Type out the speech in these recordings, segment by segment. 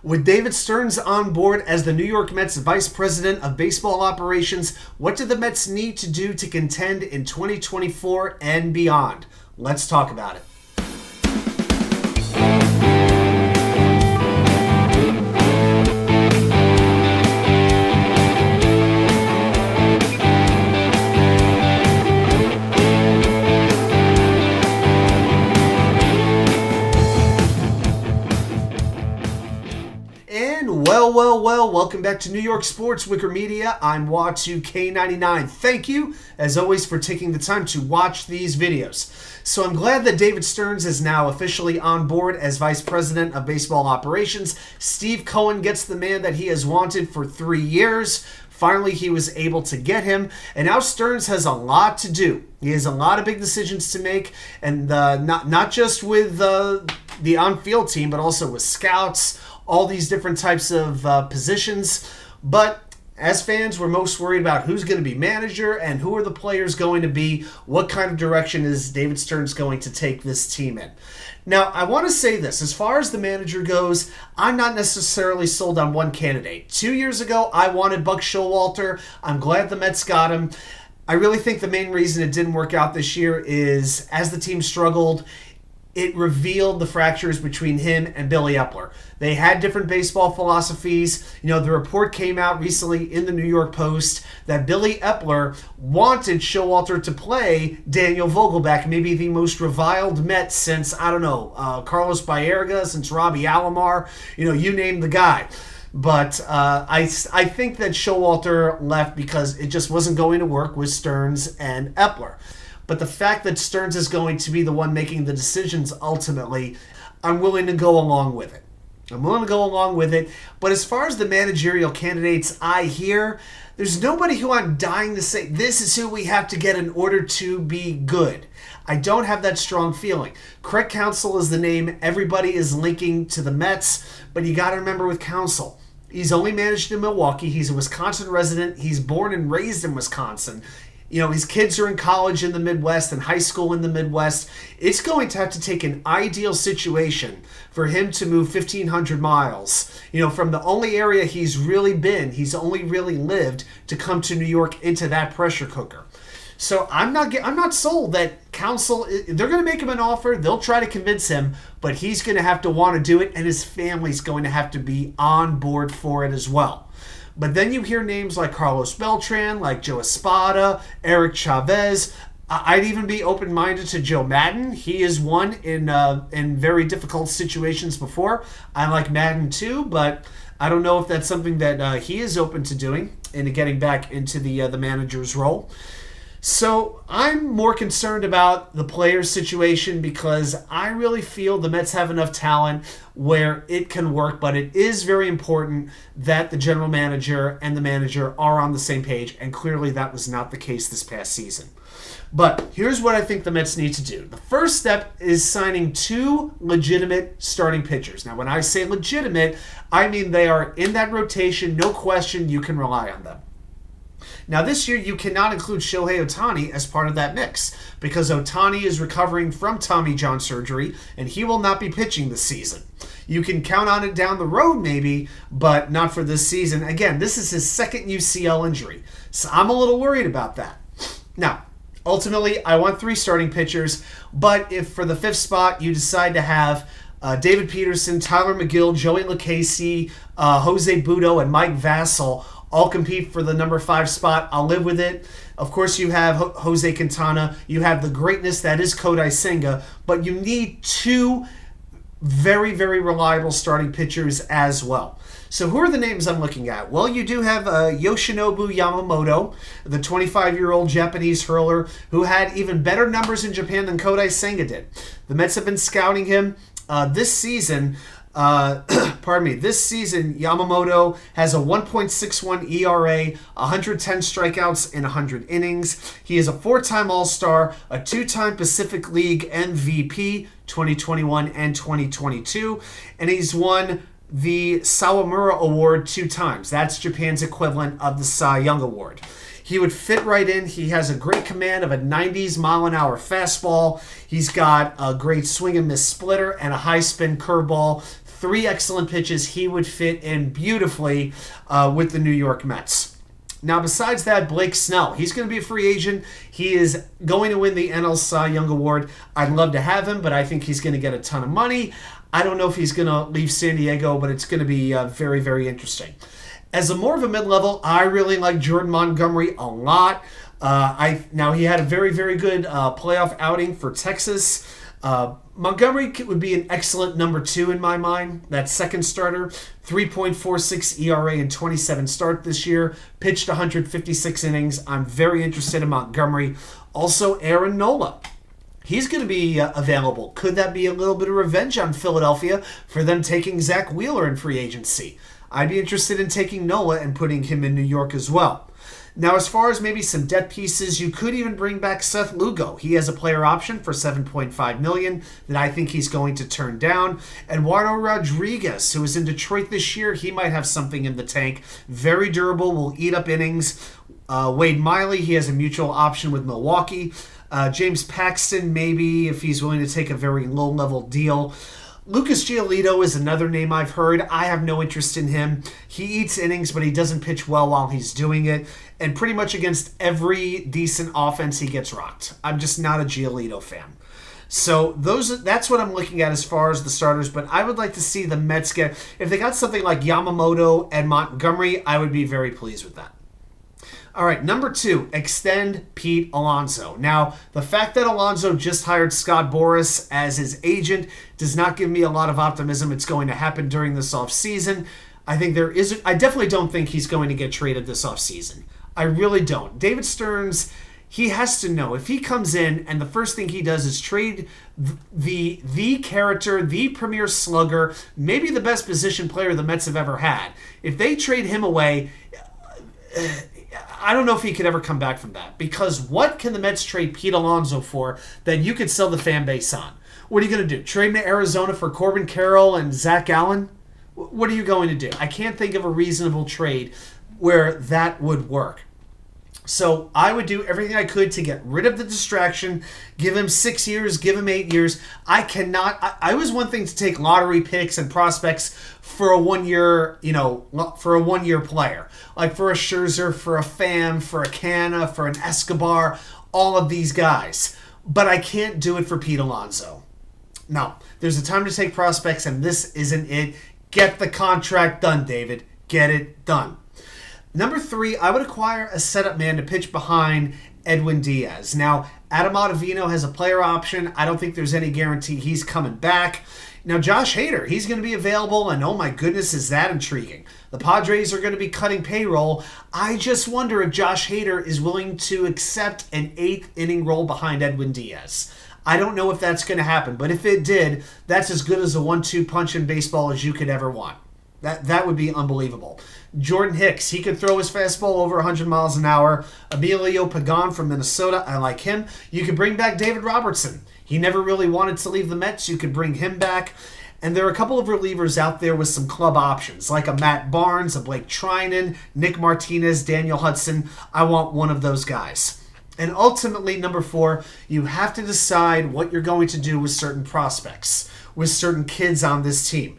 With David Stearns on board as the New York Mets Vice President of Baseball Operations, what do the Mets need to do to contend in 2024 and beyond? Let's talk about it. Well, welcome back to New York Sports WickerMedia. I'm Wa2K99. Thank you, as always, for taking the time to watch these videos. So I'm glad that David Stearns is now officially on board as Vice President of Baseball Operations. Steve Cohen gets the man that he has wanted for 3 years. Finally, he was able to get him, and now Stearns has a lot to do. He has a lot of big decisions to make, and not just with the on-field team, but also with scouts, all these different types of positions. But as fans, we're most worried about who's going to be manager and who are the players going to be. What kind of direction is David Stearns going to take this team in? Now, I want to say this. As far as the manager goes, I'm not necessarily sold on one candidate. 2 years ago, I wanted Buck Showalter. I'm glad the Mets got him. I really think the main reason it didn't work out this year is as the team struggled, it revealed the fractures between him and Billy Eppler. They had different baseball philosophies. You know, the report came out recently in the New York Post that Billy Eppler wanted Showalter to play Daniel Vogelbach, maybe the most reviled Met since, Carlos Baerga, since Robbie Alomar. You name the guy. But I think that Showalter left because it just wasn't going to work with Stearns and Eppler. But the fact that Stearns is going to be the one making the decisions ultimately, I'm willing to go along with it. But as far as the managerial candidates I hear, there's nobody who I'm dying to say, this is who we have to get in order to be good. I don't have that strong feeling. Craig Counsell is the name everybody is linking to the Mets, but you got to remember with Counsell, he's only managed in Milwaukee. He's a Wisconsin resident. He's born and raised in Wisconsin. His kids are in college in the Midwest and high school in the Midwest. It's going to have to take an ideal situation for him to move 1,500 miles, from the only area he's only really lived, to come to New York into that pressure cooker. So I'm not sold that Counsell, they're going to make him an offer. They'll try to convince him, but he's going to have to want to do it, and his family's going to have to be on board for it as well. But then you hear names like Carlos Beltran, like Joe Espada, Eric Chavez. I'd even be open-minded to Joe Maddon. He is one in very difficult situations before. I like Maddon too, but I don't know if that's something that he is open to doing and getting back into the manager's role. So I'm more concerned about the players' situation because I really feel the Mets have enough talent where it can work, but it is very important that the general manager and the manager are on the same page, and clearly that was not the case this past season. But here's what I think the Mets need to do. The first step is signing 2 legitimate starting pitchers. Now, when I say legitimate, I mean they are in that rotation, no question, you can rely on them. Now, this year, you cannot include Shohei Ohtani as part of that mix because Ohtani is recovering from Tommy John surgery, and he will not be pitching this season. You can count on it down the road, maybe, but not for this season. Again, this is his second UCL injury, so I'm a little worried about that. Now, ultimately, I want 3 starting pitchers, but if for the 5th spot you decide to have David Peterson, Tyler McGill, Joey Lucchesi, Jose Butto, and Mike Vassell all compete for the number 5 spot, I'll live with it. Of course, you have Jose Quintana. You have the greatness that is Kodai Senga, but you need 2 very, very reliable starting pitchers as well. So who are the names I'm looking at? Well, you do have Yoshinobu Yamamoto, the 25-year-old Japanese hurler who had even better numbers in Japan than Kodai Senga did. The Mets have been scouting him this season. This season, Yamamoto has a 1.61 ERA, 110 strikeouts in 100 innings. He is a 4-time All-Star, a 2-time Pacific League MVP, 2021 and 2022, and he's won the Sawamura Award 2 times. That's Japan's equivalent of the Cy Young Award. He would fit right in. He has a great command of a 90s mile-an-hour fastball. He's got a great swing and miss splitter and a high spin curveball. 3 excellent pitches. He would fit in beautifully with the New York Mets. Now, besides that, Blake Snell, he's going to be a free agent. He is going to win the NL Cy Young Award. I'd love to have him, but I think he's going to get a ton of money. I don't know if he's going to leave San Diego, but it's going to be very, very interesting. As a more of a mid-level, I really like Jordan Montgomery a lot. Now, he had a very, very good playoff outing for Texas. Montgomery would be an excellent number 2 in my mind. That second starter, 3.46 ERA in 27 starts this year, pitched 156 innings. I'm very interested in Montgomery. Also, Aaron Nola. He's going to be available. Could that be a little bit of revenge on Philadelphia for them taking Zach Wheeler in free agency? I'd be interested in taking Nola and putting him in New York as well. Now, as far as maybe some debt pieces, you could even bring back Seth Lugo. He has a player option for $7.5 million that I think he's going to turn down. Eduardo Rodriguez, who is in Detroit this year, he might have something in the tank. Very durable, will eat up innings. Wade Miley, he has a mutual option with Milwaukee. James Paxton, maybe, if he's willing to take a very low-level deal. Lucas Giolito is another name I've heard. I have no interest in him. He eats innings, but he doesn't pitch well while he's doing it. And pretty much against every decent offense, he gets rocked. I'm just not a Giolito fan. So that's what I'm looking at as far as the starters. But I would like to see the Mets get, if they got something like Yamamoto and Montgomery, I would be very pleased with that. All right, number 2, extend Pete Alonso. Now, the fact that Alonso just hired Scott Boras as his agent does not give me a lot of optimism it's going to happen during this offseason. I definitely don't think he's going to get traded this offseason. I really don't. David Stearns, he has to know if he comes in and the first thing he does is trade the character, the premier slugger, maybe the best position player the Mets have ever had. If they trade him away, I don't know if he could ever come back from that, because what can the Mets trade Pete Alonso for that you could sell the fan base on? What are you going to do? Trade him to Arizona for Corbin Carroll and Zach Allen? What are you going to do? I can't think of a reasonable trade where that would work. So I would do everything I could to get rid of the distraction, give him 6 years, give him 8 years. I was one thing to take lottery picks and prospects for a 1 year, for a 1 year player. Like for a Scherzer, for a Pham, for a Canna, for an Escobar, all of these guys. But I can't do it for Pete Alonso. No, there's a time to take prospects, and this isn't it. Get the contract done, David. Get it done. Number 3, I would acquire a setup man to pitch behind Edwin Diaz. Now, Adam Ottavino has a player option. I don't think there's any guarantee he's coming back. Now, Josh Hader, he's going to be available, and oh my goodness, is that intriguing. The Padres are going to be cutting payroll. I just wonder if Josh Hader is willing to accept an 8th inning role behind Edwin Diaz. I don't know if that's going to happen, but if it did, that's as good as a 1-2 punch in baseball as you could ever want. That would be unbelievable. Jordan Hicks, he could throw his fastball over 100 miles an hour. Emilio Pagan from Minnesota, I like him. You could bring back David Robertson. He never really wanted to leave the Mets. You could bring him back. And there are a couple of relievers out there with some club options, like a Matt Barnes, a Blake Trinan, Nick Martinez, Daniel Hudson. I want one of those guys. And ultimately, number 4, you have to decide what you're going to do with certain prospects, with certain kids on this team.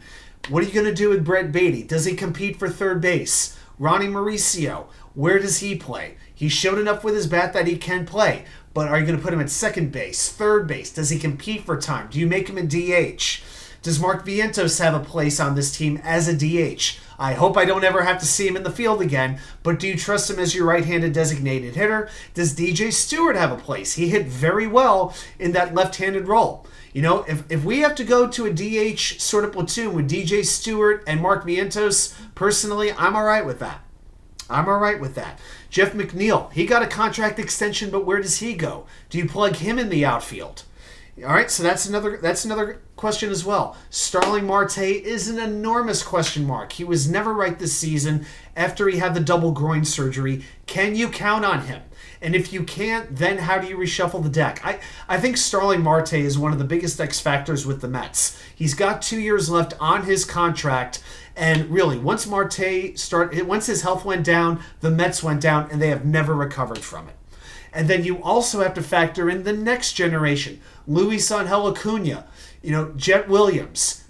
What are you going to do with Brett Beatty? Does he compete for third base? Ronnie Mauricio, where does he play? He showed enough with his bat that he can play, but are you going to put him at second base, third base? Does he compete for time? Do you make him a DH? Does Mark Vientos have a place on this team as a DH? I hope I don't ever have to see him in the field again, but do you trust him as your right-handed designated hitter? Does DJ Stewart have a place? He hit very well in that left-handed role. If we have to go to a DH sort of platoon with DJ Stewart and Mark Vientos, personally, I'm all right with that. Jeff McNeil, he got a contract extension, but where does he go? Do you plug him in the outfield? All right, so that's another question as well. Starling Marte is an enormous question mark. He was never right this season after he had the double groin surgery. Can you count on him? And if you can't, then how do you reshuffle the deck? I think Starling Marte is one of the biggest X factors with the Mets. He's got 2 years left on his contract, and really, once his health went down, the Mets went down, and they have never recovered from it. And then you also have to factor in the next generation. Luisangelacuna, Jett Williams.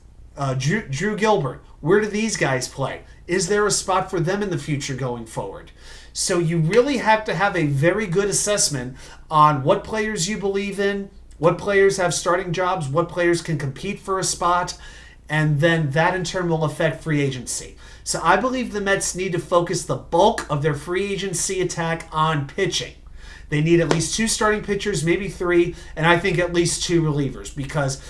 Drew Gilbert, where do these guys play? Is there a spot for them in the future going forward? So you really have to have a very good assessment on what players you believe in, what players have starting jobs, what players can compete for a spot, and then that in turn will affect free agency. So I believe the Mets need to focus the bulk of their free agency attack on pitching. They need at least 2 starting pitchers, maybe 3, and I think at least 2 relievers, because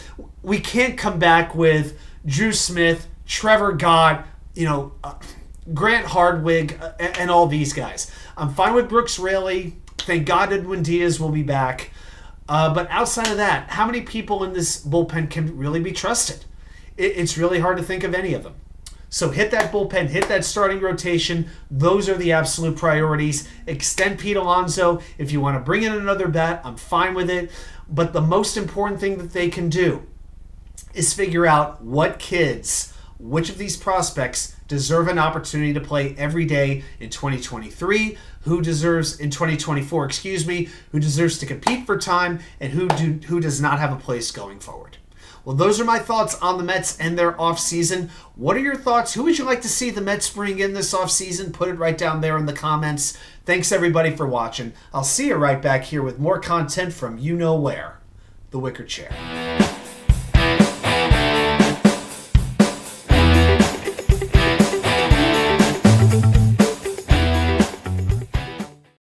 we can't come back with Drew Smith, Trevor Gott, Grant Hardwig, and all these guys. I'm fine with Brooks Raley. Thank God Edwin Diaz will be back. But outside of that, how many people in this bullpen can really be trusted? It's really hard to think of any of them. So hit that bullpen, hit that starting rotation. Those are the absolute priorities. Extend Pete Alonso. If you want to bring in another bat, I'm fine with it. But the most important thing that they can do is figure out which of these prospects deserve an opportunity to play every day in 2023, who deserves in 2024, who deserves to compete for time, and who does not have a place going forward. Well, those are my thoughts on the Mets and their offseason. What are your thoughts? Who would you like to see the Mets bring in this offseason? Put it right down there in the comments. Thanks, everybody, for watching. I'll see you right back here with more content from you know where, the Wicker Chair.